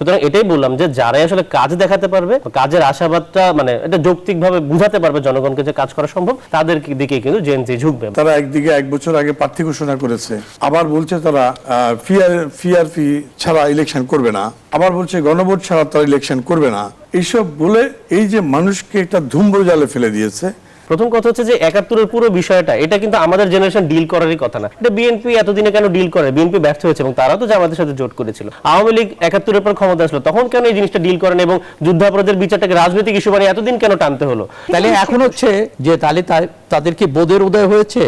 সুতরাং এটাই বললাম যে যারাই আসলে কাজ দেখাতে পারবে, কাজের আশাবাদটা মানে এটা যৌক্তিকভাবে বুঝাতে পারবে জনগণকে যে কাজ করা সম্ভব, তাদের দিকে কিন্তু জেএনজি ঝুঁকবে। তারা একদিকে 1 বছর আগে প্রার্থী ঘোষণা করেছে, আবার বলছে তারা ফি ছাড়া ইলেকশন করবে না, আবার বলছে গণভোট ছাড়া তারা ইলেকশন করবে না। এইসব বলে এই যে মানুষকে একটা ধুম্বর জালে ফেলে দিয়েছে। প্রথম কথা হচ্ছে যে ৭১-এর পুরো বিষয়টা এটা কিন্তু আমাদের জেনারেশন ডিল করারই কথা না। এটা বিএনপি এতদিনে কেন ডিল করে? বিএনপি ব্যর্থ হয়েছে এবং তারা তো জামাতের সাথে জোট করেছিল। আওয়ামী লীগ ৭১-এর পর ক্ষমতা আসলো, তখন কেন এই জিনিসটা ডিল করেন এবং যুদ্ধাপরাধের বিচারটাকে রাজনৈতিক ইস্যু বানিয়ে এতদিন কেন টানতে হলো? তাহলে এখন হচ্ছে যে তাহলে তাদেরকে বোধের উদয় হয়েছে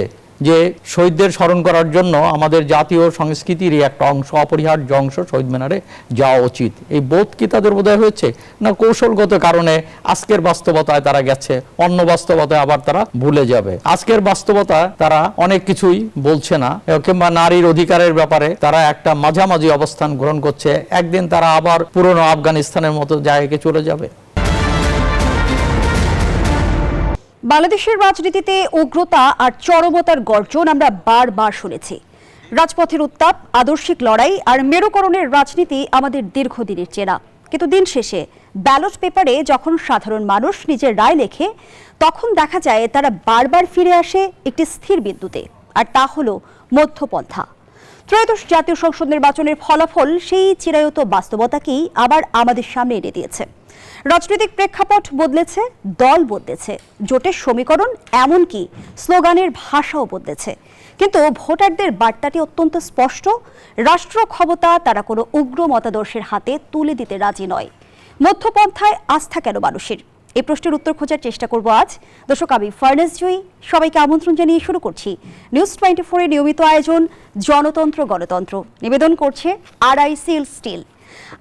যে শহীদদের স্মরণ করার জন্য আমাদের জাতীয় সংস্কৃতির একটা অংশ, অপরিহার্য অংশ শহীদ মিনারে যাওয়া উচিত। এই বোধ কি তাদের উদয় হয়েছে, না কৌশলগত কারণে আজকের বাস্তবতায় তারা গেছে, অন্য বাস্তবতায় আবার তারা ভুলে যাবে? আজকের বাস্তবতা তারা অনেক কিছুই বলছে না, কিংবা নারীর অধিকারের ব্যাপারে তারা একটা মাঝামাঝি অবস্থান গ্রহণ করছে। একদিন তারা আবার পুরনো আফগানিস্তানের মতো জায়গায় চলে যাবে। বাংলাদেশের রাজনীতিতে উগ্রতা আর চরমতার গর্জন আমরা বারবার শুনেছি। রাজপথের উত্তাপ, আদর্শিক লড়াই আর মেরুকরণের রাজনীতি আমাদের দীর্ঘদিনের চেনা। কিন্তু দিন শেষে ব্যালট পেপারে যখন সাধারণ মানুষ নিজের রায় লেখে, তখন দেখা যায় তারা বারবার ফিরে আসে একটি স্থির বিন্দুতে, আর তা হলো মধ্যপন্থা। ত্রয়োদশ জাতীয় সংসদ নির্বাচনের ফলাফল সেই চিরায়ত বাস্তবতাকেই আবার আমাদের সামনে এনে দিয়েছে। রাজনৈতিক প্রেক্ষাপট বদলেছে, দল বদলেছে, জোটের সমীকরণ, এমনকি স্লোগানের ভাষাও বদলেছে। কিন্তু ভোটারদের বার্তাটি অত্যন্ত স্পষ্ট, রাষ্ট্র ক্ষমতা তারা কোনো উগ্র মতাদর্শের হাতে তুলে দিতে রাজি নয়। মধ্যপন্থায় আস্থা কেন মানুষের? এই প্রশ্নের উত্তর খোঁজার চেষ্টা করব আজ। দর্শক, আমি ফার্নেস জয়ী, সবাইকে আমন্ত্রণ জানিয়ে শুরু করছি নিউজ 24 এর নিয়মিত আয়োজন জনতন্ত্র গণতন্ত্র। নিবেদন করছে RICL স্টিল।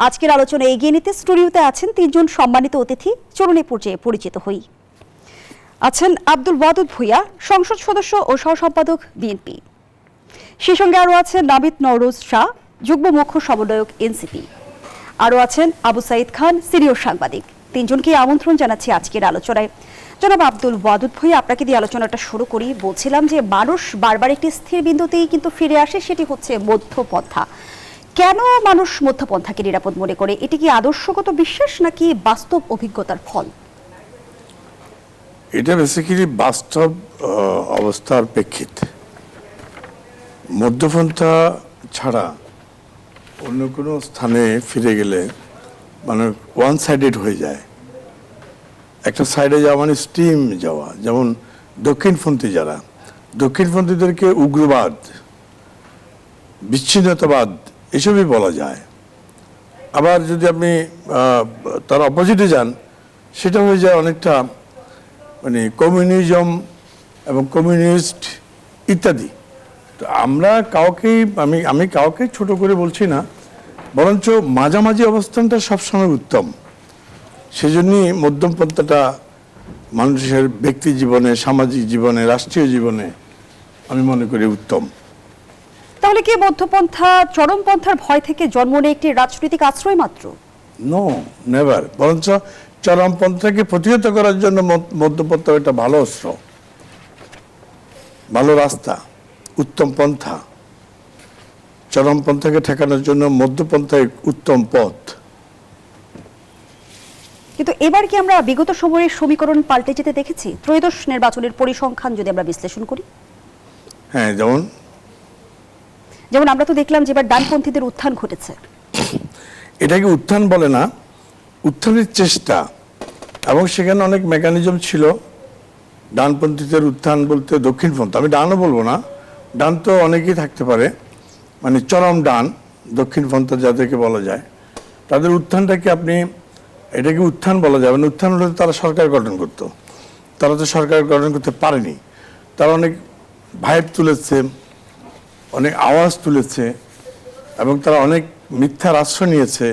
আজকের আলোচনা এগিয়ে নিতে স্টুডিওতে আছেন 3 জন সম্মানিত অতিথি। চলুন এ পর্যায়ে পরিচিত হই। আছেন আব্দুল ওয়াদুদ ভূঁইয়া, সংসদ সদস্য ও সহ সম্পাদক বিএনপি। সেই সঙ্গে আরও আছেন নাবিদ নওরোজ শাহ, যুগ্ম মুখ্য সমন্বয়ক এনসিপি। আরও আছেন আবু সাইদ খান, সিনিয়র সাংবাদিক। 3 জনকে আমন্ত্রণ জানাচ্ছি আজকের আলোচনায়। জনাব আব্দুল ওয়াদুদ ভূঁইয়া, আপনাকে দিয়ে আলোচনাটা শুরু করি। বলছিলাম যে মানুষ বারবার একটি স্থির বিন্দুতেই কিন্তু ফিরে আসে, সেটি হচ্ছে মধ্যপন্থা। কেন মানুষ মধ্যপন্থাকে নিরাপদ মনে করে? এটি কি আদর্শগত বিশ্বাস নাকি বাস্তব অভিজ্ঞতার ফল? এটা বেসিক্যালি বাস্তব অবস্থার প্রেক্ষিত। মধ্যপন্থা ছাড়া অন্য কোনো স্থানে ফিরে গেলে মানে ওয়ান সাইডেড হয়ে যায়। একটা সাইডে যাওয়া মানে স্টিম যাওয়া। যেমন দক্ষিণপন্থী যারা, দক্ষিণপন্থীদেরকে উগ্রবাদ, বিচ্ছিন্নতাবাদ এসবই বলা যায়। আবার যদি আপনি তার অপোজিটে যান, সেটা হয়ে যায় অনেকটা মানে কমিউনিজম এবং কমিউনিস্ট ইত্যাদি। তো আমরা কাউকেই আমি কাউকে ছোট করে বলছি না, বরঞ্চ মাঝামাঝি অবস্থানটা সবসময় উত্তম। সেজন্যই মধ্যমপন্থাটা মানুষের ব্যক্তি জীবনে, সামাজিক জীবনে, রাষ্ট্রীয় জীবনে আমি মনে করি উত্তম। তাহলে কি মধ্যপন্থা চরমপন্থার ভয় থেকে জন্ম নেয় একটি রাজনৈতিক আশ্রয় মাত্র? No, never. বরঞ্চ চরমপন্থাকে প্রতিহত করার জন্য মধ্যপন্থা একটা ভালো অস্ত্র, ভালো রাস্তা, উত্তম পন্থা। চরমপন্থাকে ঠেকানোর জন্য মধ্যপন্থায় উত্তম পথ। কিন্তু এবার কি আমরা বিগত সময়ের সমীকরণ পাল্টে যেতে দেখেছি? ত্রয়োদশ নির্বাচনের পরিসংখ্যান যদি আমরা বিশ্লেষণ করি, হ্যাঁ, যেমন আমরা তো দেখলাম যে এবার ডানপন্থীদের উত্থান ঘটেছে। এটাকে উত্থান বলে না, উত্থানের চেষ্টা, এবং সেখানে অনেক মেকানিজম ছিল। ডানপন্থীদের উত্থান বলতে দক্ষিণপন্থী, আমি ডানও বলবো না, ডান তো অনেকেই থাকতে পারে, মানে চরম ডান, দক্ষিণপন্থা যাদেরকে বলা যায়, তাদের উত্থানটাকে আপনি এটাকে উত্থান বলা যাবে না। উত্থান হলে তারা সরকার গঠন করতো, তারা তো সরকার গঠন করতে পারেনি। তারা অনেক ভাইব তুলেছে, অনেক আওয়াজ তুলেছে, এবং তারা অনেক মিথ্যার আশ্রয় নিয়েছে।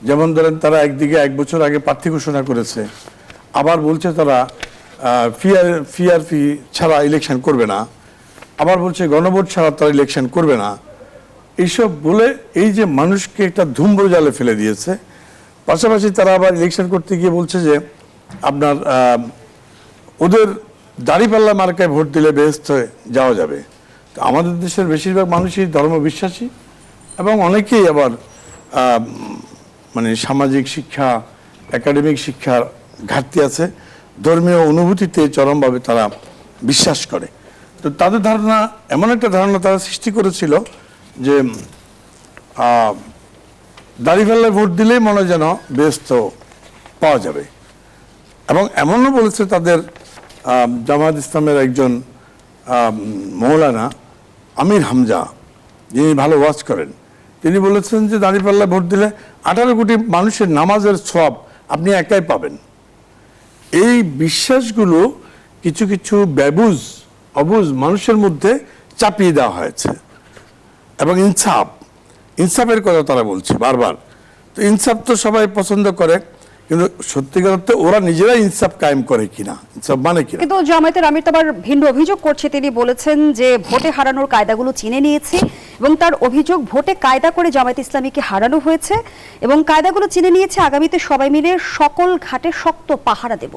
যেমন ধরেন, তারা একদিকে 1 বছর আগে প্রার্থী ঘোষণা করেছে, আবার বলছে তারা ফি ছাড়া ইলেকশন করবে না, আবার বলছে গণভোট ছাড়া তারা ইলেকশন করবে না। এইসব বলে এই যে মানুষকে একটা ধুম্বর জালে ফেলে দিয়েছে। পাশাপাশি তারা আবার ইলেকশন করতে গিয়ে বলছে যে আপনার ওদের দাঁড়িপাল্লা মার্কায় ভোট দিলে বেহেশতে যাওয়া যাবে। তো আমাদের দেশের বেশিরভাগ মানুষই ধর্মবিশ্বাসী, এবং অনেকেই আবার মানে সামাজিক শিক্ষা, একাডেমিক শিক্ষার ঘাটতি আছে, ধর্মীয় অনুভূতিতে চরমভাবে তারা বিশ্বাস করে। তো তাদের ধারণা, এমন একটা ধারণা তারা সৃষ্টি করেছিল যে দাঁড়িপাল্লায় ভোট দিলেই মনে হয় যেন বেহেশত পাওয়া যাবে। এবং এমনও বলেছে তাদের জামায়াত ইসলামের একজন মৌলানা আমির হামজা, যিনি ভালো ওয়াজ করেন, তিনি বলেছেন যে দাঁড়িপাল্লায় ভোট দিলে 18 কোটি মানুষের নামাজের সওয়াব আপনি একাই পাবেন। এই বিশ্বাসগুলো কিছু কিছু অবুঝ মানুষের মধ্যে চাপিয়ে দেওয়া হয়েছে। এবং ইনসাফের কথা তারা বলছে বারবার। তো ইনসাফ তো সবাই পছন্দ করে, কিন্তু সত্যিকার অর্থে ওরা নিজেরাই ইনসাফ কায়েম করে কিনা, ইনসাফ মানে কিনা। কিন্তু জামায়াতের আমির তো আবার ভিন্ন অভিযোগ করছে। তিনি বলেছেন যে ভোটে হারানোর কায়দাগুলো চিনে নিয়েছি, এবং তার অভিযোগ ভোটে কায়দা করে জামায়াত ইসলামীকে হারানো হয়েছে এবং কায়দাগুলো চিনে নিয়েছে, আগামীতে সবাই মিলে সকল ঘাটে শক্ত পাহারা দেব।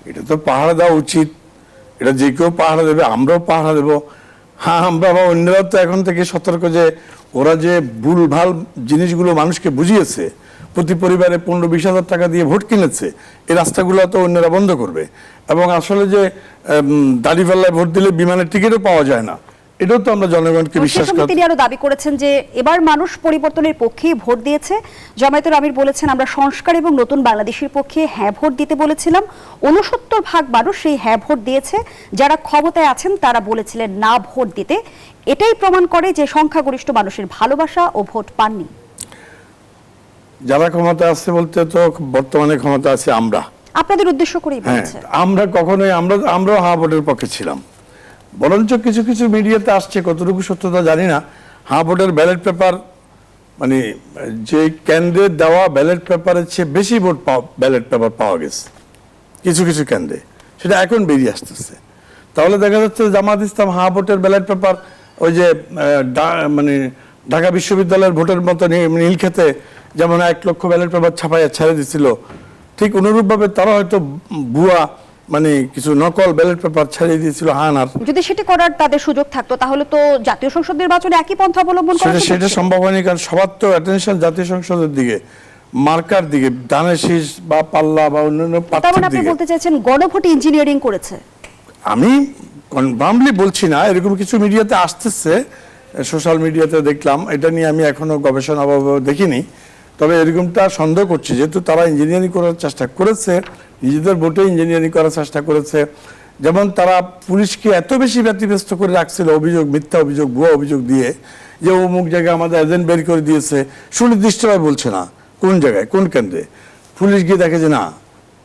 এটা তো পাহারা দেওয়া উচিত, এটা যে কেউ পাহারা দেবে, আমরাও পাহারা দেব। হ্যাঁ, আমরা বা অন্যরাও তো এখন থেকে সতর্ক যে ওরা যে ভুলভাল জিনিসগুলো মানুষকে বুঝিয়েছে, প্রতি পরিবারে 15-20 হাজার টাকা দিয়ে ভোট কিনেছে, এই রাস্তাগুলো তো অন্যরা বন্ধ করবে। এবং আসলে যে দাঁড়িপাল্লায় ভোট দিলে বিমানের টিকিটও পাওয়া যায় না, এটাও তো আমরা জনগণকে বিশ্বাস করি। তিনি আরো দাবি করেছেন যে এবার মানুষ পরিবর্তনের পক্ষে ভোট দিয়েছে। জামায়াতের আমির বলেছেন, আমরা সংস্কার এবং নতুন বাংলাদেশের পক্ষে হ্যাঁ ভোট দিতে বলেছিলাম, 69% মানুষ সেই হ্যাঁ ভোট দিয়েছে। যারা ক্ষমতায় আছেন তারা বলেছিলেন না ভোট দিতে। এটাই প্রমাণ করে যে সংখ্যাগরিষ্ঠ মানুষের ভালোবাসা ও ভোট পাননি। যারা ক্ষমতা আছে বলতে তো বর্তমানে ক্ষমতা আছে আমরা, আপনাদের উদ্দেশ্য করেই বলছে। আমরা কখনোই আমরাও হ্যাঁ ভোটের পক্ষে ছিলাম। বরঞ্চ কিছু কিছু মিডিয়াতে আসছে, কতটুকু সত্যতা জানি না, হ্যাঁ ভোটের ব্যালট পেপার, মানে যে কেন্দ্রে দেওয়া ব্যালট পেপারের চেয়ে বেশি ভোট ব্যালট পেপার পাওয়া গেছে কিছু কিছু কেন্দ্রে, সেটা এখন বেরিয়ে আসতেছে। তাহলে দেখা যাচ্ছে জামায়াত ইসলাম হ্যাঁ ভোটের ব্যালট পেপার ওই যে মানে ঢাকা বিশ্ববিদ্যালয়ের ভোটের মতো নীলক্ষেতে যেমন 1 লক্ষ ব্যালট পেপার ছাপাইয়া ছেড়ে দিচ্ছিল, ঠিক অনুরূপভাবে তারা হয়তো ভুয়া মানে কিছু নকল ব্যালট পেপার ছাড়িয়ে দিয়েছিল হানার। যদি সেটা করার তাদের সুযোগ থাকতো তাহলে তো জাতীয় সংসদ নির্বাচনে একই পন্থা অবলম্বন করা সেটা সম্ভব হয়নি, কারণ সবার তো অ্যাটেনশন জাতীয় সংসদের দিকে, মার্কার দিকে, ধানের শীষ বা পাল্লা বা অন্যান্য প্রার্থীর আপনি দিকে। বলতে চাইছেন গণভোটে ইঞ্জিনিয়ারিং করেছে? আমি কনফার্মলি বলছি না, এরকম কিছু মিডিয়াতে আসতেছে, সোশ্যাল মিডিয়াতে দেখলাম, এটা নিয়ে আমি এখনো গবেষণা দেখিনি। তবে এরকমটা সন্দেহ করছি, যেহেতু তারা ইঞ্জিনিয়ারিং করার চেষ্টা করেছে, নিজেদের ভোটে ইঞ্জিনিয়ারিং করার চেষ্টা করেছে। যেমন তারা পুলিশকে এত বেশি ব্যতিব্যস্ত করে রাখছিল অভিযোগ, মিথ্যা অভিযোগ, ভুয়া অভিযোগ দিয়ে, যে অমুক জায়গায় আমাদের এজেন্ট বের করে দিয়েছে, সুনির্দিষ্টভাবে বলছে না কোন জায়গায় কোন কেন্দ্রে। পুলিশ গিয়ে দেখে যে না,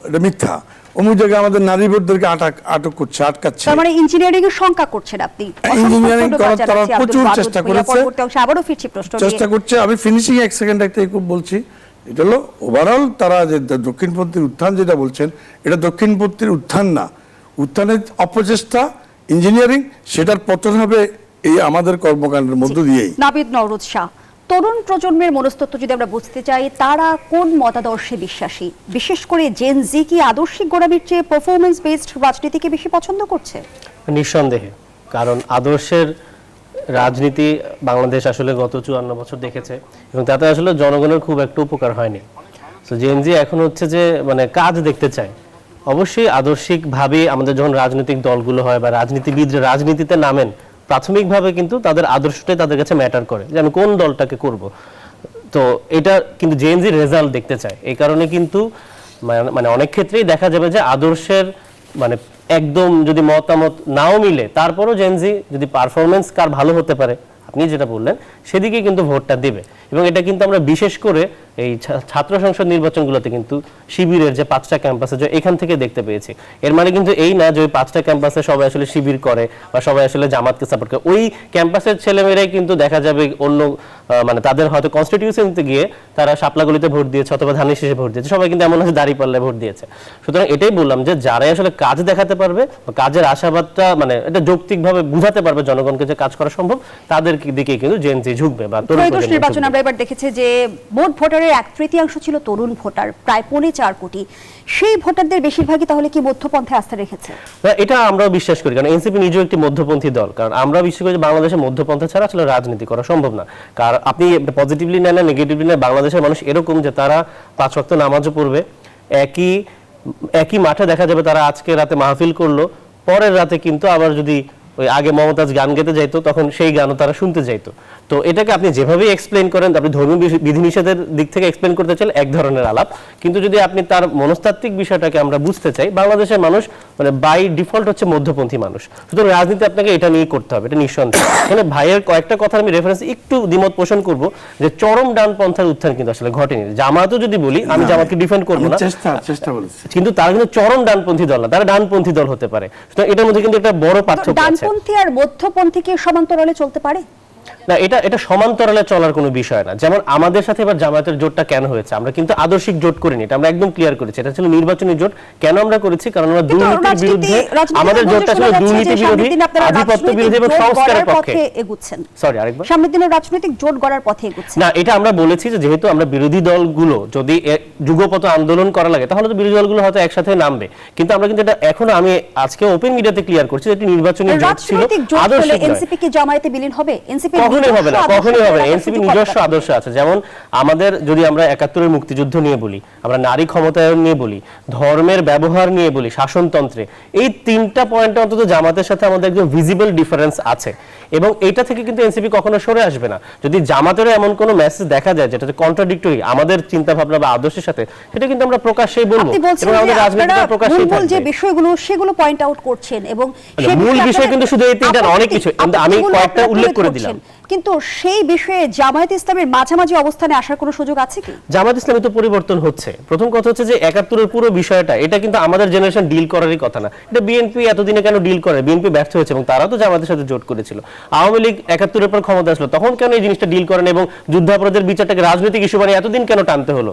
এটা মিথ্যা, অমুক জায়গায় আমাদের নারী ভোটদেরকে আটক করছে, আটকাচ্ছে। তার মানে ইঞ্জিনিয়ারিং এর শঙ্কা করছেন আপনি? ইঞ্জিনিয়ারিং করার তারা প্রচুর চেষ্টা করেছে, আবারও ফিরছি প্রশ্ন চেষ্টা করছে। আমি ফিনিশিং 1 সেকেন্ড একটা খুব বলছি, এটা হলো ওভারঅল তারা যে দক্ষিণপন্থীর উত্থান যেটা বলছেন, এটা দক্ষিণপন্থীর উত্থান না, উত্থানের অপচেষ্টা ইঞ্জিনিয়ারিং, সেটার পতন হবে এই আমাদের কর্মকাণ্ডের মধ্য দিয়েই। নাবিদ নওরোজ শাহ, তরুণ প্রজন্মের মনস্তত্ত্ব যদি আমরা বুঝতে চাই, তারা কোন মতাদর্শে বিশ্বাসী? বিশেষ করে জেন জি কি আদর্শিক গোড়ামির চেয়ে পারফরমেন্স বেসড রাজনীতিকে বেশি পছন্দ করছে? নিঃসন্দেহে, কারণ আদর্শের রাজনীতি বাংলাদেশ আসলে গত 54 বছর দেখেছে এবং তাতে আসলে জনগণের খুব একটা উপকার হয়নি। তো জেনজি এখন হচ্ছে যে মানে কাজ দেখতে চায়। অবশ্যই আদর্শিকভাবে আমাদের যখন রাজনৈতিক দলগুলো হয় বা রাজনীতিবিদরা রাজনীতিতে নামেন, প্রাথমিকভাবে কিন্তু তাদের আদর্শটাই তাদের কাছে ম্যাটার করে, যে আমি কোন দলটাকে করব। তো এটা কিন্তু জেনজি রেজাল্ট দেখতে চায়। এই কারণে কিন্তু মানে অনেক ক্ষেত্রেই দেখা যাবে যে আদর্শের মানে একদম যদি মতামত নাও মিলে, তারপরও জেনজি যদি পারফরমেন্স কার ভালো হতে পারে, আপনি যেটা বললেন, সেদিকে কিন্তু ভোটটা দেবে। এবং এটা কিন্তু আমরা বিশেষ করে এই ছাত্র সংসদ নির্বাচনগুলোতে কিন্তু শিবিরের যে 5টা ক্যাম্পাসে যে এখান থেকে দেখতে পেয়েছি। এর মানে কিন্তু এই না যে ওই 5টা ক্যাম্পাসে সবাই আসলে শিবির করে বা সবাই আসলে জামাতকে সাপোর্ট করে। ওই ক্যাম্পাসের ছেলেমেয়েরাই কিন্তু দেখা যাবে অন্য মানে তাদের হয়তো কনস্টিটিউশনতে গিয়ে তারা শাপলাগুলিতে ভোট দিয়েছে অথবা ধানের শীষে ভোট দিয়েছে, সবাই কিন্তু এমন আছে দাঁড়িপাল্লায় ভোট দিয়েছে। সুতরাং এটাই বললাম যে যারাই আসলে কাজ দেখাতে পারবে, কাজের আশাবাদটা মানে এটা যৌক্তিকভাবে বুঝাতে পারবে জনগণকে যে কাজ করা সম্ভব, তাদের দিকে কিন্তু জেনজি ঝুঁকবে। বা ত্রয়োদশ নির্বাচন আমরা এবার দেখেছি যে মোট ভোটারের ভোটারের 1/3 ছিল তরুণ ভোটার, প্রায় 4.25 কোটি। সেই ভোটারদের বেশিরভাগই তাহলে কি মধ্যপন্থায় আস্থা রেখেছে? না, এটা আমরাও বিশ্বাস করি, কারণ এনসিপি নিজেও একটি মধ্যপন্থী দল। কারণ আমরা বিশ্বাস করি যে বাংলাদেশে মধ্যপন্থা ছাড়া আসলে রাজনীতি করা সম্ভব না। কারণ আপনি পজিটিভলি নেন না নেগেটিভলি নেন, বাংলাদেশের মানুষ এরকম যে তারা 5 ওয়াক্ত নামাজও পড়বে, একই মাঠে দেখা যাবে তারা আজকে রাতে মাহফিল করলো, পরের রাতে কিন্তু আবার যদি ওই আগে মমতাজ গান গেতে যাইতো তখন সেই গানও তারা শুনতে যাইতো। তো এটাকে আপনি যেভাবেই এক্সপ্লেইন করেন, আপনি ধর্মীয় বিধিনিষেধের দিক থেকে এক্সপ্লেইন করতে চাইলে এক ধরনের আলাপ, কিন্তু যদি আপনি তার মনস্তাত্ত্বিক বিষয়টাকে আমরা বুঝতে চাই, বাংলাদেশের মানুষ মানে বাই ডিফল্ট হচ্ছে মধ্যপন্থী মানুষ। সুতরাং রাজনীতি আপনাকে এটা নিয়ে করতে হবে, এটা নিঃসন্দেহ। মানে ভাইয়ের কয়েকটা কথা আমি রেফারেন্স একটু দ্বিমত পোষণ করব, যে চরম ডানপন্থার উত্থান কিন্তু আসলে ঘটেনি। জামাতও যদি বলি, আমি জামাতকে ডিফেন্ড করবো না, চেষ্টা বলেছি, কিন্তু তারা কিন্তু চরম ডানপন্থী দল না, তারা ডানপন্থী দল হতে পারে। সুতরাং এটার মধ্যে কিন্তু একটা বড় পার্থক্য আছে। ডানপন্থী আর মধ্যপন্থী কি সমান্তরালে চলতে পারে? না, এটা সমান্তরালে চলার কোনো বিষয় না। যেমন আমাদের সাথে এবার জামায়াতের জোটটা কেন হয়েছে, আমরা কিন্তু আদর্শিক জোট করিনি, এটা আমরা একদম ক্লিয়ার করেছি। এটা ছিল নির্বাচনী জোট। কেন আমরা করেছি? কারণ আমরা দুর্নীতির বিরুদ্ধে, আমাদের জোটটা ছিল দুর্নীতি বিরোধী, আধিপত্য বিরোধী এবং সংস্কারের পক্ষে এগুচ্ছেন। সরি, আরেকবার। সামনের দিনে রাজনৈতিক জোট গড়ার পথে এগুচ্ছেন। না, এটা আমরা বলেছি যে যেহেতু আমরা বিরোধী দলগুলো যদি যুগপথ আন্দোলন করা লাগে, তাহলে তো বিরোধী দলগুলো হয়তো একসাথে নামবে। কিন্তু আমরা কিন্তু এটা এখন আমি আজকে ওপেন মিডিয়াতে ক্লিয়ার করছি যে এটি নির্বাচনী জোট ছিল, আদর্শিক নয়। এনসিপি কি জামায়াতে বিলীন হবে? এনসিপি কখনোই হবে না, কখনোই হবে না। এনসিপি নিজস্ব আদর্শ আছে। যেমন আমাদের যদি আমরা 71-এর মুক্তিযুদ্ধ নিয়ে বলি, আমরা নারী ক্ষমতায়ন নিয়ে বলি, ধর্মের ব্যবহার নিয়ে বলি, শাসনতন্ত্রে, এই 3টা পয়েন্টে অন্তত জামাতের সাথে আমাদের একদম ভিজিবল ডিফারেন্স আছে, এবং এটা থেকে কিন্তু এনসিপি কখনো সরে আসবে না। যদি জামাতেরও এমন কোনো মেসেজ দেখা যায় যেটা কন্ট্রাডিক্টরি আমাদের চিন্তা ভাবনা বা আদর্শের সাথে, সেটা কিন্তু আমরা প্রকাশ্যেই বলবো, এবং আমাদের রাজনীতিটা প্রকাশ্যেই থাকবে। যে বিষয়গুলো সেগুলো পয়েন্ট আউট করছেন, এবং মূল বিষয় কিন্তু শুধু এই 3টা না, অনেক কিছু, আমি কয়েকটা উল্লেখ করে দিলাম। কিন্তু সেই বিষয়ে জামায়াত ইসলামের মাঝামাঝি অবস্থানে আসার কোনো সুযোগ আছে কি? জামায়াত ইসলামী তো পরিবর্তন হচ্ছে। প্রথম কথা হচ্ছে যে 71-এর পুরো বিষয়টা, এটা কিন্তু আমাদের জেনারেশন ডিল করারই কথা না। এটা বিএনপি এতদিনে কেন ডিল করে? বিএনপি ব্যর্থ হয়েছে এবং তারাও তো জামায়াতের সাথে জোট করেছিল। আওয়ামী লীগ 71-এর পর ক্ষমতা আসলো, তখন কেন এই জিনিসটা ডিল করেন এবং যুদ্ধাপরাধের বিচারটাকে রাজনৈতিক ইস্যু বানিয়ে এতদিন কেন টানতে হলো?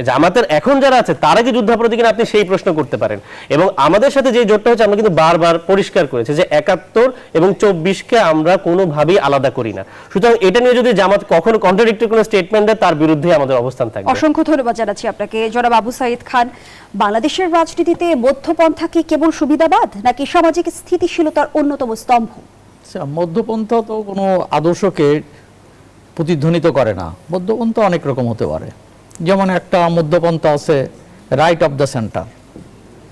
জামায়াতের এখন যারা আছে তারা কি যুদ্ধাপরাধী কিনা, আপনি সেই প্রশ্ন করতে পারেন। এবং আমাদের সাথে যে জোটটা হচ্ছে, আমরা কিন্তু বারবার পরিষ্কার করেছি যে 71 এবং 24-কে আমরা কোনোভাবেই আলাদা করি না। সুতরাং এটা নিয়ে যদি জামাত কখনো কন্ট্রাডিক্টরি কোনো স্টেটমেন্ট দেয়, তার বিরুদ্ধে আমাদের অবস্থান থাকবে। অসংখ্য ধন্যবাদ জানাচ্ছি আপনাকে জনাব আবু সাঈদ খান। বাংলাদেশের রাজনীতিতে মধ্যপন্থা কি কেবল সুবিধাবাদ, নাকি সামাজিক স্থিতিশীলতার অন্যতম স্তম্ভ? মধ্যপন্থা তো কোনো আদর্শকে প্রতিধ্বনিত করে না। মধ্যপন্থা অনেক রকম হতে পারে। যেমন একটা মধ্যপন্থা আছে রাইট অফ দ্য সেন্টার,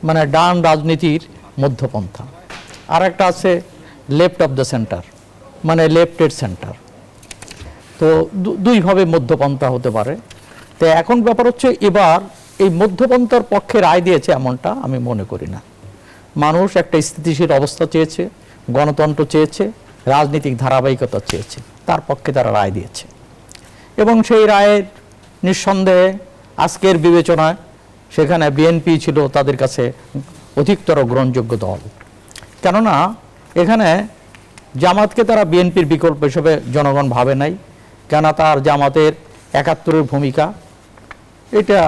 মানে ডান রাজনীতির মধ্যপন্থা। আর একটা আছে লেফট অফ দ্য সেন্টার, মানে লেফটের সেন্টার। তো দুইভাবে মধ্যপন্থা হতে পারে। তো এখন ব্যাপার হচ্ছে, এবার এই মধ্যপন্থার পক্ষে রায় দিয়েছে এমনটা আমি মনে করি না। মানুষ একটা স্থিতিশীল অবস্থা চেয়েছে, গণতন্ত্র চেয়েছে, রাজনৈতিক ধারাবাহিকতা চেয়েছে, তার পক্ষে তারা রায় দিয়েছে। এবং সেই রায়ের নিঃসন্দেহে আজকের বিবেচনায় সেখানে বিএনপি ছিল তাদের কাছে অধিকতর গ্রহণযোগ্য দল। কেননা এখানে জামাতকে তারা বিএনপির বিকল্প হিসেবে জনগণ ভাবে নাই। কেন? তার জামাতের 71-এর ভূমিকা এটা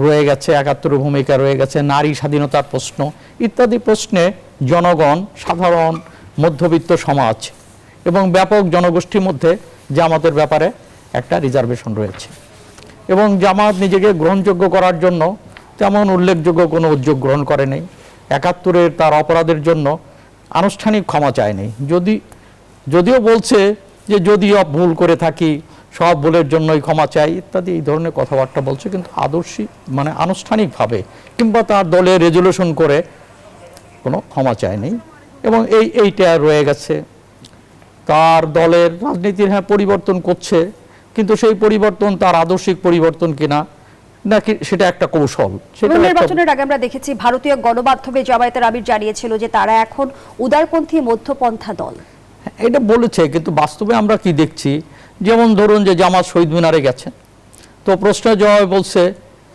রয়ে গেছে, 71-এর ভূমিকা রয়ে গেছে, নারী স্বাধীনতার প্রশ্ন ইত্যাদি প্রশ্নে জনগণ, সাধারণ মধ্যবিত্ত সমাজ এবং ব্যাপক জনগোষ্ঠীর মধ্যে জামাতের ব্যাপারে একটা রিজার্ভেশন রয়েছে। এবং জামাত নিজেকে গ্রহণযোগ্য করার জন্য তেমন উল্লেখযোগ্য কোনো উদ্যোগ গ্রহণ করে নেই। 71-এর তার অপরাধের জন্য আনুষ্ঠানিক ক্ষমা চায়নি। যদিও বলছে যে যদিও ভুল করে থাকি, সব ভুলের জন্যই ক্ষমা চাই ইত্যাদি এই ধরনের কথাবার্তা বলছে, কিন্তু আদর্শিক মানে আনুষ্ঠানিকভাবে কিংবা তার দলে রেজুলেশন করে কোনো ক্ষমা চায়নি। এবং এইটা রয়ে গেছে। তার দলের রাজনীতির পরিবর্তন করছে, কিন্তু সেই পরিবর্তন তার আদর্শিক পরিবর্তন কিনা, নাকি সেটা একটা কৌশল। নির্বাচনের আগে আমরা দেখেছি ভারতীয় গণমাধ্যমে জামায়াতের আমির জানিয়েছিল যে তারা এখন উদারপন্থী মধ্যপন্থা দল। এটা বলেছে, কিন্তু বাস্তবে আমরা কি দেখছি, যেমন ধরুন যে জামাত শহীদ মিনারে গেছেন, তো প্রশ্নের জবাবে বলছে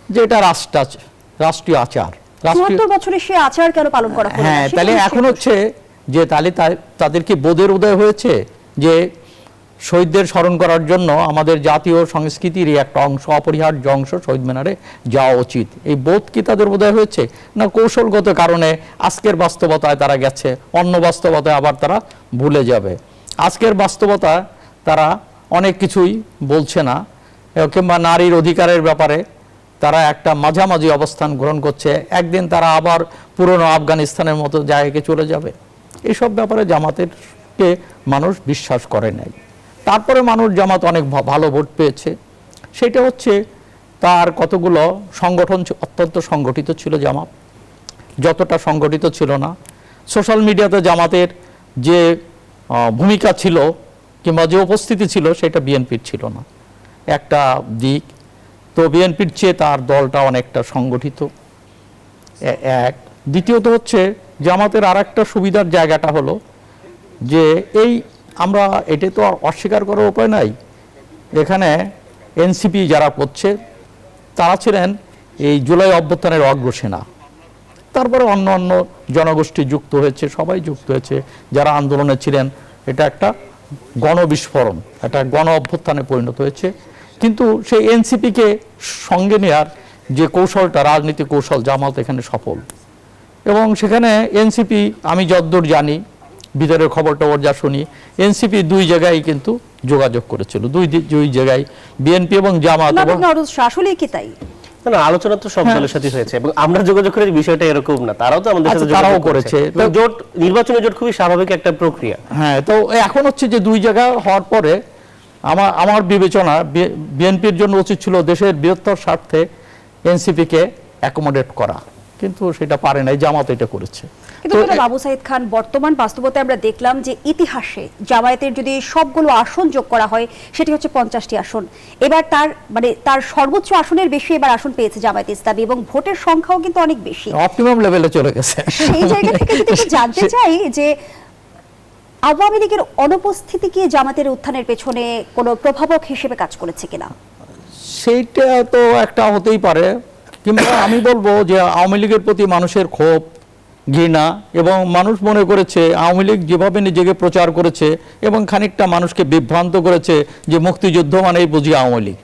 যে এটা রাষ্ট্রীয় আচার। ৭৪ বছরে সে আচার কেন পালন করা হলো? হ্যাঁ, তাহলে এখন হচ্ছে যে তাহলে তাদের কি বোধের উদয় হয়েছে যে শহীদদের স্মরণ করার জন্য আমাদের জাতীয় সংস্কৃতির একটা অংশ, অপরিহার্য অংশ শহীদ মিনারে যাওয়া উচিত, এই বোধ কি তাদের উদয় হয়েছে? না কৌশলগত কারণে আজকের বাস্তবতায় তারা গেছে, অন্য বাস্তবতায় আবার তারা ভুলে যাবে। আজকের বাস্তবতায় তারা অনেক কিছুই বলছে না, কিংবা নারীর অধিকারের ব্যাপারে তারা একটা মাঝামাঝি অবস্থান গ্রহণ করছে, একদিন তারা আবার পুরনো আফগানিস্তানের মতো জায়গায় চলে যাবে, এইসব ব্যাপারে জামাতেরকে মানুষ বিশ্বাস করে নাই। তারপরে মানুষ জামাত অনেক ভালো ভোট পেয়েছে, সেটা হচ্ছে তার কতগুলো সংগঠন অত্যন্ত সংগঠিত ছিল, জামাত যতটা সংগঠিত ছিল না। সোশ্যাল মিডিয়াতে জামাতের যে ভূমিকা ছিল কিংবা যে উপস্থিতি ছিল সেটা বিএনপির ছিল না, একটা দিক। তো বিএনপির চেয়ে তার দলটা অনেকটা সংগঠিত, এক। দ্বিতীয়ত হচ্ছে জামাতের আর একটা সুবিধার জায়গাটা হলো যে এই আমরা এটা তো অস্বীকার করার উপায় নাই, এখানে এনসিপি যারা করছে তারা ছিলেন এই জুলাই অভ্যুত্থানের অগ্রসেনা, তারপরে অন্য অন্য জনগোষ্ঠী যুক্ত হয়েছে, সবাই যুক্ত হয়েছে যারা আন্দোলনে ছিলেন। এটা একটা গণবিস্ফোরণ, একটা গণ অভ্যুত্থানে পরিণত হয়েছে। কিন্তু সেই এনসিপিকে সঙ্গে নেওয়ার যে কৌশলটা, রাজনীতি কৌশল, জামাত এখানে সফল। এবং সেখানে এনসিপি, আমি যতদূর জানি, ভিতরের খবর টবর যা শুনি, এনসিপি দুই জায়গায় কিন্তু যোগাযোগ করেছিল, দুই জায়গায় বিএনপি এবং জামাত। এবং আসলে কি তাই? না, আলোচনা তো সব দলের সাথে হয়েছে এবং আমরা যোগাযোগ করে বিষয়টা এরকম না, তারাও তো আমাদের সাথে তারাও করেছে। জোট, নির্বাচনী জোট খুবই স্বাভাবিক একটা প্রক্রিয়া। হ্যাঁ, তো এখন হচ্ছে যে দুই জায়গা হওয়ার পরে আমার বিবেচনা বিএনপির জন্য উচিত ছিল দেশের বৃহত্তর স্বার্থে এনসিপিকে অ্যাকোমোডেট করা, কিন্তু সেটা পারে নাই, জামাত এটা করেছে। কিন্তু আবু সাইদ খান, বর্তমান বাস্তবতায় আমরা দেখলাম যে ইতিহাসে জামায়াতের যদি সবগুলো আসন যোগ করা হয় সেটি হচ্ছে 50টি আসন। এবার তার সর্বোচ্চ আসনের বেশি এবার আসন পেয়েছে জামায়াত ইসলামী এবং ভোটের সংখ্যাও কিন্তু অনেক বেশি, অপটিমাম লেভেলে চলে গেছে। সেই জায়গা থেকে যদি একটু জানতে চাই যে আওয়ামী লীগের অনুপস্থিতি কি জামাতের উত্থানের পেছনে কোনো প্রভাবক হিসেবে কাজ করেছে কিনা? সেইটা তো একটা হতেই পারে, কিংবা আমি বলবো যে আওয়ামী লীগের প্রতি মানুষের ক্ষোভ, ঘৃণা, এবং মানুষ মনে করেছে আওয়ামী লীগ যেভাবে নিজেকে প্রচার করেছে এবং খানিকটা মানুষকে বিভ্রান্ত করেছে যে মুক্তিযুদ্ধ মানেই বুঝি আওয়ামী লীগ,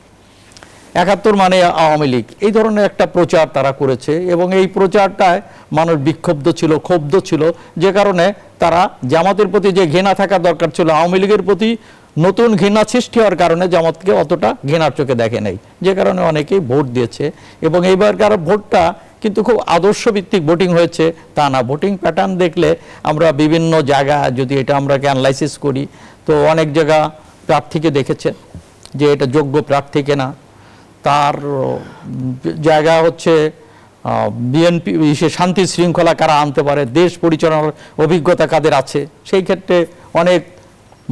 71 মানে আওয়ামী লীগ, এই ধরনের একটা প্রচার তারা করেছে। এবং এই প্রচারটায় মানুষ বিক্ষুব্ধ ছিল, ক্ষুব্ধ ছিল, যে কারণে তারা জামাতের প্রতি যে ঘৃণা থাকা দরকার ছিল, আওয়ামী লীগের প্রতি নতুন ঘৃণা সৃষ্টি হওয়ার কারণে জামাতকে অতটা ঘৃণার চোখে দেখে নেই, যে কারণে অনেকেই ভোট দিয়েছে। এবং এইবারকার ভোটটা কিন্তু খুব আদর্শভিত্তিক ভোটিং হয়েছে তা না। ভোটিং প্যাটার্ন দেখলে আমরা বিভিন্ন জায়গা যদি এটা আমরাকে অ্যানালাইসিস করি, তো অনেক জায়গা প্রার্থীকে দেখেছে যে এটা যোগ্য প্রার্থী কিনা, তার জায়গা হচ্ছে বিএনপি শান্তি শৃঙ্খলা কারা আনতে পারে, দেশ পরিচালনার অভিজ্ঞতা কাদের আছে। সেই ক্ষেত্রে অনেক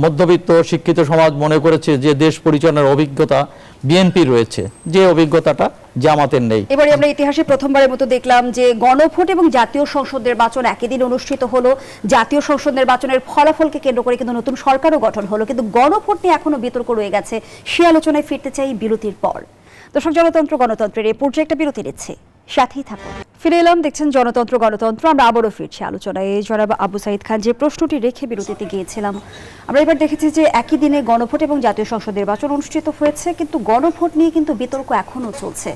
মধ্যবিত্ত শিক্ষিত সমাজ মনে করেছে যে দেশ পরিচালনার অভিজ্ঞতা বিএনপি রয়েছে, যে অভিজ্ঞতাটা জামাতের নেই। এবারে আমরা ইতিহাসে প্রথমবারের মতো দেখলাম যে গণভোট এবং জাতীয় সংসদ নির্বাচন একই দিন অনুষ্ঠিত হলো। জাতীয় সংসদ নির্বাচনের ফলাফলকে কেন্দ্র করে কিন্তু নতুন সরকারও গঠন হলো, কিন্তু গণভোট নিয়ে এখনো বিতর্ক রয়ে গেছে। সে আলোচনায় ফিরতে চাই বিরতির পর। দর্শক, জনতন্ত্র গণতন্ত্রের এই পর্যায়ে একটা বিরতি নিচ্ছে, সাথেই থাকুন। ফিরে এলাম, দেখছেন জনতন্ত্র গণতন্ত্র। আমরা আবারও ফিরছি আলোচনায়। জনাব আবু সাইদ খান, যে প্রশ্নটি রেখে বিরতিতে গিয়েছিলাম, আমরা এবার দেখেছি যে একই দিনে গণভোট এবং জাতীয় সংসদ নির্বাচন অনুষ্ঠিত হয়েছে, কিন্তু গণভোট নিয়ে কিন্তু বিতর্ক এখনো চলছে।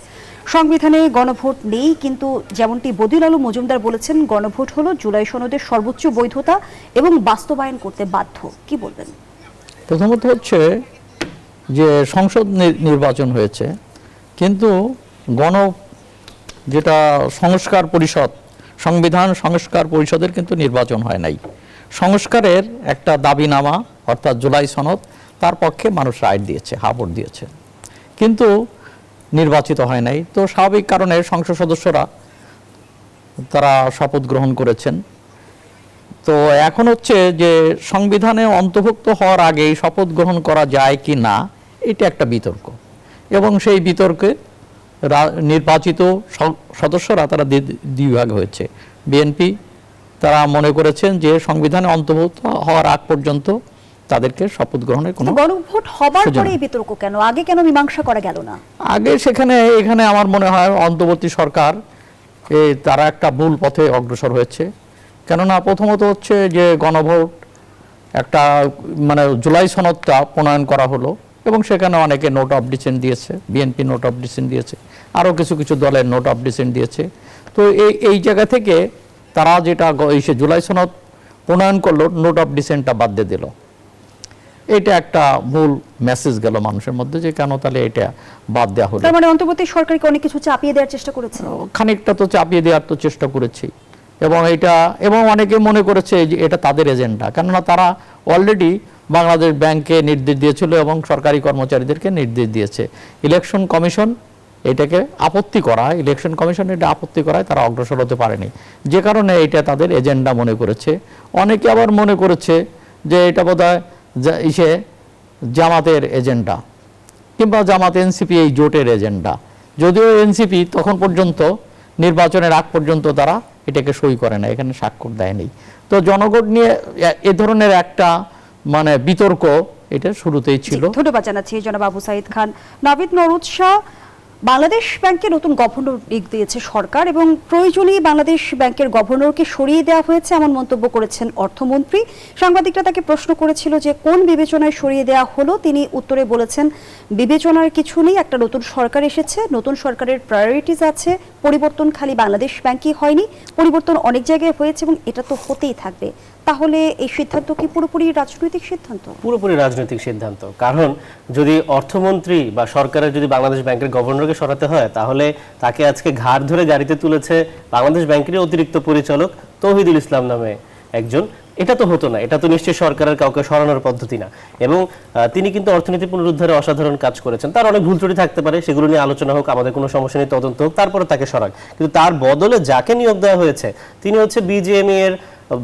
সংবিধানে গণভোট নেই, কিন্তু যেমনটি বদিউল আলম মজুমদার বলেছেন, গণভোট হলো জুলাই সনদের সর্বোচ্চ বৈধতা এবং বাস্তবায়ন করতে বাধ্য। কি বলবেন? প্রথমত হচ্ছে যে সংসদ নির্বাচন হয়েছে, কিন্তু যেটা সংস্কার পরিষদ, সংবিধান সংস্কার পরিষদের কিন্তু নির্বাচন হয় নাই। সংস্কারের একটা দাবিনামা অর্থাৎ জুলাই সনদ, তার পক্ষে মানুষ রায় দিয়েছে, ভোট দিয়েছে, কিন্তু নির্বাচিত হয় নাই। তো স্বাভাবিক কারণে সংসদ সদস্যরা তারা শপথ গ্রহণ করেছেন। তো এখন হচ্ছে যে সংবিধানে অন্তর্ভুক্ত হওয়ার আগেই শপথ গ্রহণ করা যায় কি না, এটা একটা বিতর্ক। এবং সেই বিতর্কে নির্বাচিত সদস্যরা তারা দ্বিভাগ হয়েছে। বিএনপি তারা মনে করেছেন যে সংবিধানে অন্তর্ভুক্ত হওয়ার আগ পর্যন্ত তাদেরকে শপথ গ্রহণের কোনো গণভোট হবার পরে বিতর্ক কেন? আগে কেন মীমাংসা করা গেল না? আগে এখানে আমার মনে হয় অন্তর্বর্তী সরকার তারা একটা ভুল পথে অগ্রসর হয়েছে। কেননা প্রথমত হচ্ছে যে গণভোট একটা মানে জুলাই সনদটা প্রণয়ন করা হলো এবং সেখানে অনেকে নোট অফ ডিসেন্ট দিয়েছে, বিএনপি নোট অফ ডিসেন্ট দিয়েছে, আরও কিছু কিছু দলের নোট অফ ডিসেন্ট দিয়েছে। তো এই জায়গা থেকে তারা যেটা জুলাই সনদ প্রণয়ন করলো, নোট অফ ডিসেন্টটা বাদ দিয়ে দিল। এটা একটা মূল মেসেজ গেল মানুষের মধ্যে যে কেন তাহলে এটা বাদ দেওয়া হলো। তার মানে অন্তর্বর্তী সরকারকে অনেক কিছু চাপিয়ে দেওয়ার চেষ্টা করেছে। খানিকটা তো চাপিয়ে দেওয়ার তো চেষ্টা করেছি, এবং অনেকে মনে করেছে যে এটা তাদের এজেন্ডা, কেননা তারা অলরেডি বাংলাদেশ ব্যাংকে নির্দেশ দিয়েছিল এবং সরকারি কর্মচারীদেরকে নির্দেশ দিয়েছে। ইলেকশন কমিশন এটা আপত্তি করায় তারা অগ্রসর হতে পারেনি, যে কারণে এটা তাদের এজেন্ডা মনে করেছে। অনেকে আবার মনে করেছে যে এটা বোধহয় জামাতের এজেন্ডা কিংবা জামাত এনসিপি এই জোটের এজেন্ডা, যদিও এনসিপি তখন পর্যন্ত নির্বাচনের আগ পর্যন্ত তারা এটাকে সই করে না, এখানে স্বাক্ষর দেয়নি। তো জনগণ নিয়ে এ ধরনের একটা বিতর্ক এটা শুরুতেই ছিল। ধন্যবাদ জানাচ্ছি জনাব আবু সাইদ খান। নাভিদ নওরোজ শাহ, বাংলাদেশ ব্যাংকে নতুন গভর্নর নিয়োগ দিয়েছে সরকার এবং প্রয়োজনেই বাংলাদেশ ব্যাংকের গভর্নরকে সরিয়ে দেওয়া হয়েছে এমন মন্তব্য করেছেন অর্থমন্ত্রী। সাংবাদিকরা তাকে প্রশ্ন করেছিল যে কোন বিবেচনায় সরিয়ে দেওয়া হলো, তিনি উত্তরে বলেছেন বিবেচনার কিছু নেই, একটা নতুন সরকার এসেছে, নতুন সরকারের প্রায়োরিটিজ আছে, পরিবর্তন খালি বাংলাদেশ ব্যাংকই হয়নি, পরিবর্তন অনেক জায়গায় হয়েছে এবং এটা তো হতেই থাকবে। তাহলে এই সিদ্ধান্ত কি পুরোপুরি রাজনৈতিক সিদ্ধান্ত? পুরোপুরি রাজনৈতিক সিদ্ধান্ত। কারণ যদি অর্থমন্ত্রী বা সরকারের যদি বাংলাদেশ ব্যাংকের গভর্নরকে সরাতে হয়, তাহলে তাকে আজকে ঘাড় ধরে গাড়িতে তুলেছে বাংলাদেশ ব্যাংকের অতিরিক্ত পরিচালক তৌহিদুল ইসলাম নামে একজন। এটা তো হতো না, এটা তো নিশ্চয়ই সরকারের কাউকে সরানোর পদ্ধতি না। এবং তিনি কিন্তু অর্থনীতি পুনরুদ্ধারে অসাধারণ কাজ করেছেন। তার অনেক ভুল ত্রুটি থাকতে পারে, সেগুলো নিয়ে আলোচনা হোক, আমাদের কোনো সমস্যা নেই, তদন্ত হোক, তারপরে তাকে সরাক। কিন্তু তার বদলে যাকে নিয়োগ দেওয়া হয়েছে তিনি হচ্ছে বিজিএমই এর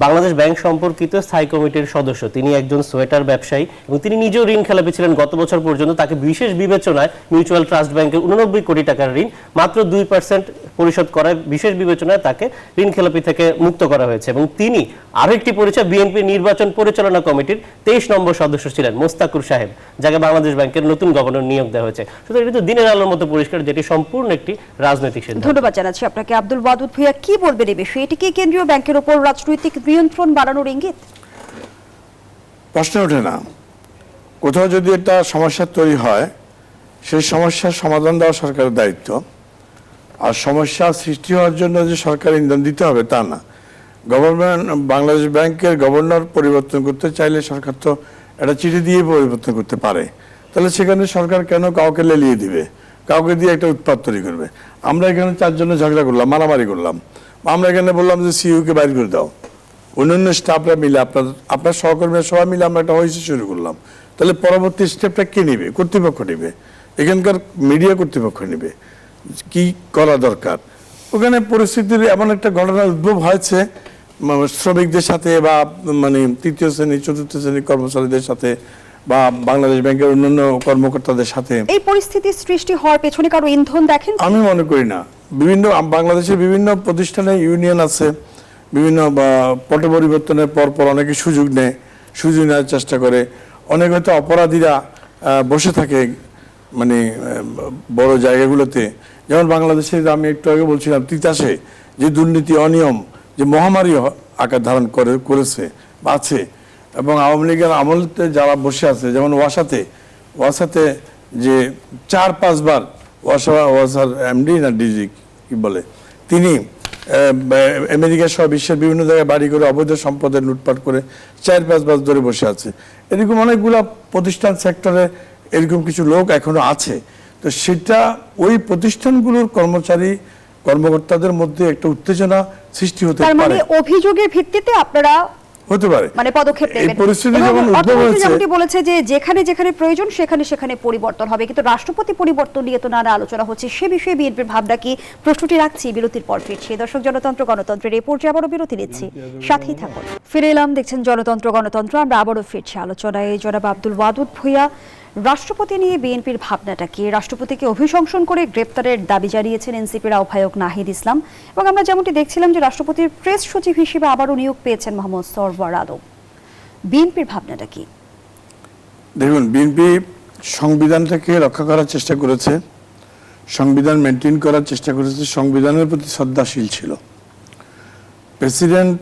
বাংলাদেশ ব্যাংক সম্পর্কিত স্থায়ী কমিটির সদস্য। তিনি একজন সোয়েটার ব্যবসায়ী এবং তিনি নিজেও ঋণ খেলাপি ছিলেন। গত বছর পর্যন্ত তাকে বিশেষ বিবেচনায় মিউচুয়াল ট্রাস্ট ব্যাংকের 89 কোটি টাকার ঋণ মাত্র 2% পরিশোধ করায় বিশেষ বিবেচনায় তাকে ঋণ খেলাপি থেকে মুক্ত করা হয়েছে। এবং তিনি আরো একটি পরিচয়, বিএনপি নির্বাচন পরিচালনা কমিটির 23 নম্বর সদস্য ছিলেন মোস্তাকুর সাহেব, যাকে বাংলাদেশ ব্যাংকের নতুন গভর্নর নিয়োগ দেওয়া হয়েছে। সুতরাং এটা তো দিনের আলোর মতো পরিষ্কার, যেটি সম্পূর্ণ একটি রাজনৈতিক সিদ্ধান্ত। ধন্যবাদ জানাচ্ছি আপনাকে। আব্দুল ওয়াদুদ ভূঁইয়া, কি বলবেন এই বিষয়ে? এটি কি কেন্দ্রীয় ব্যাংকের উপর রাজনৈতিক নিয়ন্ত্রণ বাড়ানোর ইঙ্গিত? প্রশ্ন ওঠে না। কোথাও যদি একটা সমস্যা তৈরি হয়, সেই সমস্যার সমাধান দেওয়া সরকারের দায়িত্ব। আর সমস্যা সৃষ্টি হওয়ার জন্য যে সরকার ইন্ধন দিতে হবে তা না। গভর্নমেন্ট বাংলাদেশ ব্যাংকের গভর্নর পরিবর্তন করতে চাইলে সরকার তো একটা চিঠি দিয়ে পরিবর্তন করতে পারে। তাহলে সেখানে সরকার কেন কাউকে লেলিয়ে দিবে, কাউকে দিয়ে একটা উৎপাত তৈরি করবে? আমরা এখানে 4 জনে ঝগড়া করলাম, মারামারি করলাম, আমরা এখানে বললাম যে সিইউকে বাইর করে দাও, অন্যান্য স্টাফরা মিলে আপনার সহকর্মীরা সবাই মিলে আমরা একটা হয়েছে শুরু করলাম। তাহলে পরবর্তী স্টেপটা কে নেবে? কর্তৃপক্ষ নেবে, এখানকার মিডিয়া কর্তৃপক্ষ নেবে। কি করা দরকার? ওখানে পরিস্থিতির এমন একটা ঘটনার উদ্ভব হয়েছে শ্রমিকদের সাথে বা তৃতীয় শ্রেণী চতুর্থ শ্রেণীর কর্মচারীদের সাথে বা বাংলাদেশ ব্যাংকের অন্যান্য কর্মকর্তাদের সাথে। এই পরিস্থিতি সৃষ্টি হওয়ার পেছনে কারো ইন্ধন দেখেন? আমি মনে করি না। বাংলাদেশের বিভিন্ন প্রতিষ্ঠানে ইউনিয়ন আছে, বিভিন্ন পট পরিবর্তনের পর অনেকে সুযোগ নেওয়ার চেষ্টা করে। অনেক হয়তো অপরাধীরা বসে থাকে বড় জায়গাগুলোতে। যেমন বাংলাদেশে আমি একটু আগে বলছিলাম, তিতাসে যে দুর্নীতি অনিয়ম যে মহামারী আকার ধারণ করেছে বা আছে, এবং আওয়ামী লীগের আমলতে যারা বসে আছে, যেমন ওয়াসাতে যে 4-5 বার ওয়াসার এমডি না ডিজি কি বলে, তিনি আমেরিকা সহ বিশ্বের বিভিন্ন জায়গায় বাড়ি করে অবৈধ সম্পদের লুটপাট করে 4-5 বার ধরে বসে আছে। এরকম অনেকগুলো প্রতিষ্ঠান সেক্টরে এরকম কিছু লোক এখনো আছে। তো সেটা ওই প্রতিষ্ঠানগুলোর কর্মকর্তাদের মধ্যে একটা উত্তেজনা সৃষ্টি হতে পারে। অভিযোগের ভিত্তিতে আপনারা হতে পারে পদক্ষেপ নেবেন। এই পরিস্থিতি যেমন উদ্ভব হয়েছে, যেমনটি বলেছে যে যেখানে যেখানে প্রয়োজন সেখানে পরিবর্তন হবে, কিন্তু রাষ্ট্রপতি পরিবর্তন নিয়ে তো নানা আলোচনা হচ্ছে। সে বিষয়ে বিএনপির ভাবনা কি? প্রশ্নটি রাখছি, বিরতির পর ফিরছি। দর্শক, জনতন্ত্র গণতন্ত্রের এই পর্যায়ে আবারও বিরতি নিচ্ছি, সাথেই থাকুন। ফিরে এলাম, দেখছেন জনতন্ত্র গণতন্ত্র। আমরা আবারও ফিরছি আলোচনায়। জনাব আব্দুল ওয়াদুদ ভূঁইয়া, রাষ্ট্রপতি নিয়ে বিএনপির ভাবনাটা কি? রাষ্ট্রপতিকে অভিশংসন করে গ্রেপ্তারের দাবি জানিয়েছেন এনসিপির আহ্বায়ক নাহিদ ইসলাম, এবং আমরা যেমনটি দেখছিলাম যে রাষ্ট্রপতির প্রেস সচিব হিসেবে আবারও নিয়োগ পেয়েছেন মোহাম্মদ সরওয়ার আলম। বিএনপির ভাবনাটা কি? দেখুন, বিএনপি সংবিধানটাকে রক্ষা করার চেষ্টা করেছে, সংবিধান মেনটেন করার চেষ্টা করেছে, সংবিধানের প্রতি শ্রদ্ধাশীল ছিল। প্রেসিডেন্ট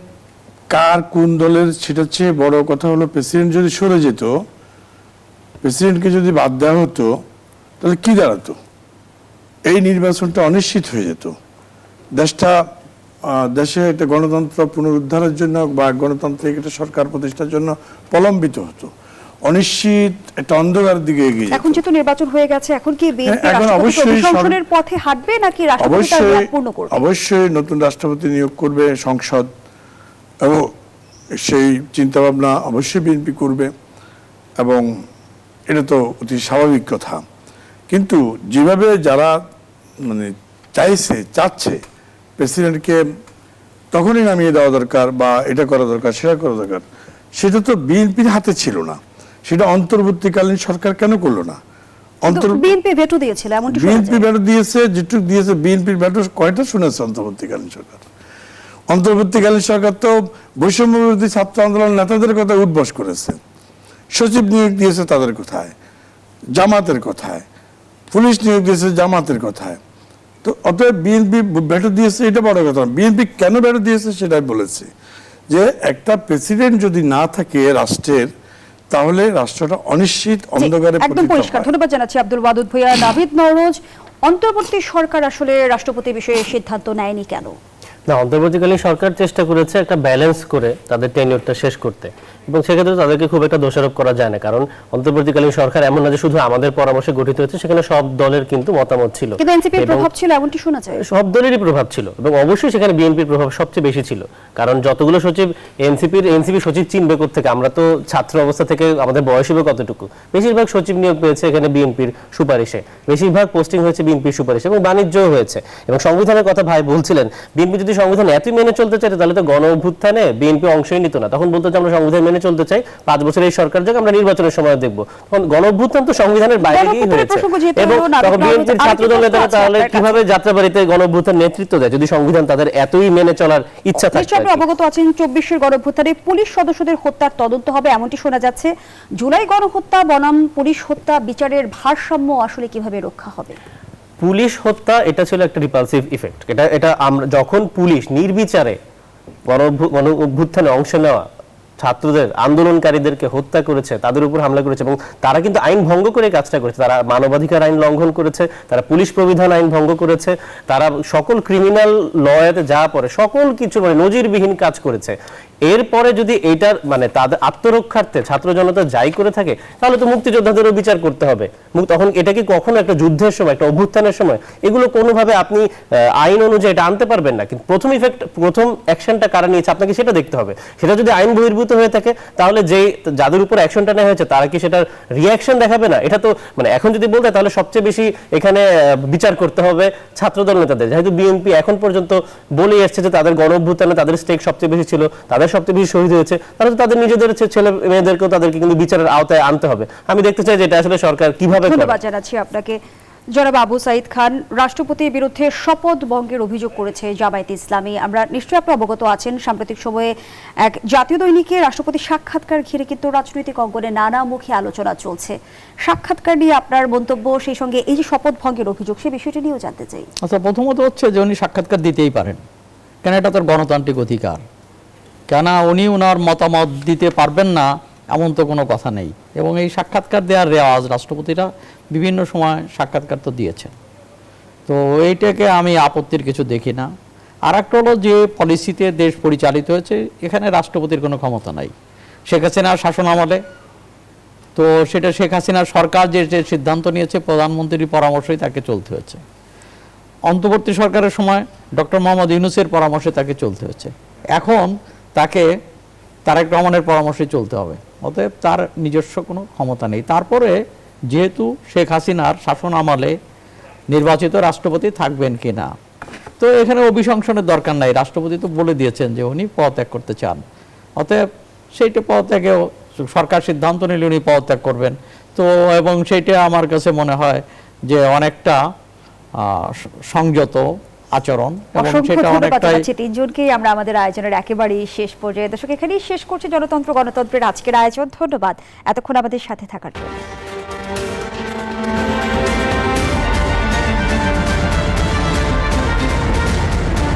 কার কোন দলের সেটার চেয়ে বড় কথা হলো, প্রেসিডেন্ট যদি সরে যেত, প্রেসিডেন্টকে যদি বাদ দেওয়া হতো, তাহলে কি দাঁড়াতো? এই নির্বাচনটা অনিশ্চিত হয়ে যেত। দেশে একটা গণতন্ত্র পুনরুদ্ধারের জন্য বা গণতান্ত্রিক একটা সরকার প্রতিষ্ঠার জন্য প্রলম্বিত হতো। অনিশ্চিত একটা অন্ধকার দিকে এগিয়ে যেত। এখন যেহেতু নির্বাচন হয়ে গেছে, এখন কি বিএনপি এখন অবশ্যই সংসদের পথে হাঁটবে নাকি রাষ্ট্রপতি তার মেয়াদ পূর্ণ করবে? অবশ্যই নতুন রাষ্ট্রপতি নিয়োগ করবে সংসদ, এবং সেই চিন্তাভাবনা অবশ্যই বিএনপি করবে, এবং এটা তো অতি স্বাভাবিক কথা। কিন্তু যেভাবে যারা মানে চাচ্ছে প্রেসিডেন্টকে তখনই নামিয়ে দেওয়া দরকার বা এটা করা দরকার সেটা করা দরকার, সেটা তো বিএনপির হাতে ছিল না। সেটা অন্তর্বর্তীকালীন সরকার কেন করলো না? বিএনপি ভেটো দিয়েছিল, এমনটি শোনা বিএনপি যায়। ভেটো দিয়েছে, যেটুকু দিয়েছে বিএনপির ভেটো কয়টা শুনেছে অন্তর্বর্তীকালীন সরকার? অন্তর্বর্তীকালীন সরকার তো বৈষম্য বিরোধী ছাত্র আন্দোলন নেতাদের কথা উদ্বাস করেছে, সচিব নিয়োগ দিয়েছে তাদের কোথায়, জামাতের কোথায়, পুলিশ নিয়োগ দিয়েছে জামাতের কোথায়। তো অতএব বিএনপি ভেটো দিয়েছে, এটা বড় কথা। বিএনপি কেন ভেটো দিয়েছে সেটাই বলেছি, যে একটা প্রেসিডেন্ট যদি না থাকে রাষ্ট্রের, তাহলে রাষ্ট্রটা অনিশ্চিত অন্ধকারে একদম পতিত পরিষ্কার। হয়। ধন্যবাদ জানাচ্ছি আব্দুল ওয়াদুদ ভূঁইয়া। নাভিদ নওরোজ, অন্তর্বর্তী সরকার আসলে রাষ্ট্রপতি বিষয়ে সিদ্ধান্ত নেয়নি কেন? না, অন্তর্বর্তীকালীন সরকার চেষ্টা করেছে একটা ব্যালেন্স করে তাদের টেনিউরটা শেষ করতে, এবং সেক্ষেত্রে তাদেরকে খুব একটা দোষারোপ করা যায় না, কারণ অন্তর্বর্তীকালীন সরকার এমন না যে শুধু আমাদের পরামর্শে গঠিত হয়েছে, সেখানে সব দলের কিন্তু মতামত ছিল, কিন্তু এনসিপির এবং প্রভাব ছিল এমনটি শোনা যায়। সব দলেরই প্রভাব ছিল, এবং অবশ্যই সেখানে বিএনপির প্রভাব সবচেয়ে বেশি ছিল, কারণ যতগুলো সচিব এনসিপি সচিব চিনবে কোত্থেকে? আমরা তো ছাত্র অবস্থা থেকে আমাদের বয়স হবে কতটুকু, বেশিরভাগ সচিব নিয়োগ পেয়েছে এখানে বিএনপির সুপারিশে, বেশিরভাগ পোস্টিং হয়েছে বিএনপির সুপারিশে, এবং বাণিজ্যও হয়েছে। এবং সংবিধানের কথা ভাই বলছিলেন, বিএনপি যদি সংবিধান এতই মেনে চলতে চাইতো তাহলে তো গণ অভ্যুত্থানে বিএনপি অংশই নিত না, তখন বলতো যে আমরা সংবিধান মেনে চলতে চাই, 5 বছর এই সরকার যাক, আমরা নির্বাচনের সময় দেখবো। তখন গণ অভ্যুত্থান তো সংবিধানের বাইরে গিয়ে হয়েছে, এবং তখন বিএনপির ছাত্রদল নেতারা তাহলে কিভাবে যাত্রাবাড়িতে গণ অভ্যুত্থান নেতৃত্ব দেয় যদি সংবিধান তাদের এতই মেনে চলার ইচ্ছা থাকে? নিশ্চয়ই আপনি অবগত আছেন 24-এর গণঅভ্যুত্থানে পুলিশ সদস্যদের হত্যার তদন্ত হবে এমনটি শোনা যাচ্ছে। জুলাই গণহত্যা বনাম পুলিশ হত্যা বিচারের ভারসাম্য আসলে কিভাবে রক্ষা হবে? পুলিশ হত্যা এটা ছিল একটা রিপালসিভ ইফেক্ট। এটা আমরা যখন পুলিশ নির্বিচারে গণ অভ্যুত্থানে অংশ নেওয়া ছাত্রদের, আন্দোলনকারীদেরকে হত্যা করেছে, তাদের উপর হামলা করেছে, এবং তারা কিন্তু আইন ভঙ্গ করে কাজটা করেছে, তারা মানবাধিকার আইন লঙ্ঘন করেছে, তারা পুলিশ প্রবিধান আইন ভঙ্গ করেছে, তারা সকল ক্রিমিনাল লয়াতে যা পড়ে সকল কিছু মানে নজিরবিহীন কাজ করেছে। এরপরে যদি এইটার মানে তাদের আত্মরক্ষার্থে ছাত্র জনতা যাই করে থাকে, তাহলে তো মুক্তিযোদ্ধাদেরও বিচার করতে হবে। তখন এটা কি কখনো একটা যুদ্ধের সময়, একটা অভ্যুত্থানের সময় এগুলো কোনোভাবে আপনি আইন অনুযায়ী এটা আনতে পারবেন না। কিন্তু প্রথম অ্যাকশনটা কারা নিয়েছে আপনাকে সেটা দেখতে হবে। সেটা যদি আইন বহির্ভূত হয়ে থাকে, তাহলে যাদের উপর অ্যাকশনটা নেওয়া হয়েছে তারা কি সেটার রিয়াকশন দেখাবে না? এটা তো মানে এখন যদি বলতে তাহলে সবচেয়ে বেশি এখানে বিচার করতে হবে ছাত্রদল নেতাদের, যেহেতু বিএনপি এখন পর্যন্ত বলেই আসছে যে তাদের গণ অভ্যুত্থানে তাদের স্টেক সবচেয়ে বেশি ছিল, তাদের সবচেয়ে বেশি শহীদ হয়েছে, তাহলে তো তাদের নিজেদের ছেলে মেয়েদেরকেও তাদেরকে কিন্তু বিচারের আওতায় আনতে হবে। আমি দেখতে চাই যে এটা আসলে সরকার কিভাবে করে। ধন্যবাদ জানাচ্ছি আপনাকে। জনাব আবু সাইদ খান, রাষ্ট্রপতির বিরুদ্ধে শপথ ভঙ্গের অভিযোগ করেছে জামায়াতে ইসলামী। আমরা নিশ্চয়ই আপনি অবগত আছেন, সাম্প্রতিক সময়ে এক জাতীয় দৈনিকে রাষ্ট্রপতির সাক্ষাৎকার ঘিরে কিন্তু রাজনৈতিক অঙ্গনে নানামুখী আলোচনা চলছে। সাক্ষাৎকার নিয়ে আপনার মন্তব্য, সেই সঙ্গে এই যে শপথ ভঙ্গের অভিযোগ, সেই বিষয়টি নিয়েও জানতে চাই। আচ্ছা, প্রথমত হচ্ছে যে উনি সাক্ষাৎকার দিতেই পারেন, কেন এটা তার গণতান্ত্রিক অধিকার। কেন উনি ওনার মতামত দিতে পারবেন না এমন তো কোনো কথা নেই। এবং এই সাক্ষাৎকার দেওয়ার রেওয়াজ রাষ্ট্রপতিরা বিভিন্ন সময় সাক্ষাৎকার তো দিয়েছেন, তো এইটাকে আমি আপত্তির কিছু দেখি না। আর একটা হলো যে পলিসিতে দেশ পরিচালিত হয়েছে, এখানে রাষ্ট্রপতির কোনো ক্ষমতা নাই। শেখ হাসিনার শাসন আমলে তো সেটা শেখ হাসিনার সরকার যে সিদ্ধান্ত নিয়েছে প্রধানমন্ত্রীর পরামর্শই তাকে চলতে হয়েছে। অন্তর্বর্তী সরকারের সময় ডক্টর মোহাম্মদ ইউনূসের পরামর্শে তাকে চলতে হয়েছে, এখন তাকে তারেক রহমানের পরামর্শে চলতে হবে। অতএব তার নিজস্ব কোনো ক্ষমতা নেই। তারপরে যেহেতু শেখ হাসিনার শাসন আমলে নির্বাচিত রাষ্ট্রপতি থাকবেন কিনা, তো এখানে অভিশংসনের দরকার নাই। রাষ্ট্রপতি তো বলে দিয়েছেন যে উনি পদত্যাগ করতে চান, অতএব সেইটা পদত্যাগেও সরকার সিদ্ধান্ত নিলে উনি পদত্যাগ করবেন। তো এবং সেইটা আমার কাছে মনে হয় যে অনেকটা সংযত আচরণ, এবং সেটা অনেকটাই। তিনজনকেই আমরা আমাদের আয়োজনের একেবারেই শেষ পর্যায়ে, দর্শক এখানেই শেষ করছে জনতন্ত্র গণতন্ত্রের আজকের আয়োজন। ধন্যবাদ এতক্ষণ আমাদের সাথে থাকার জন্য।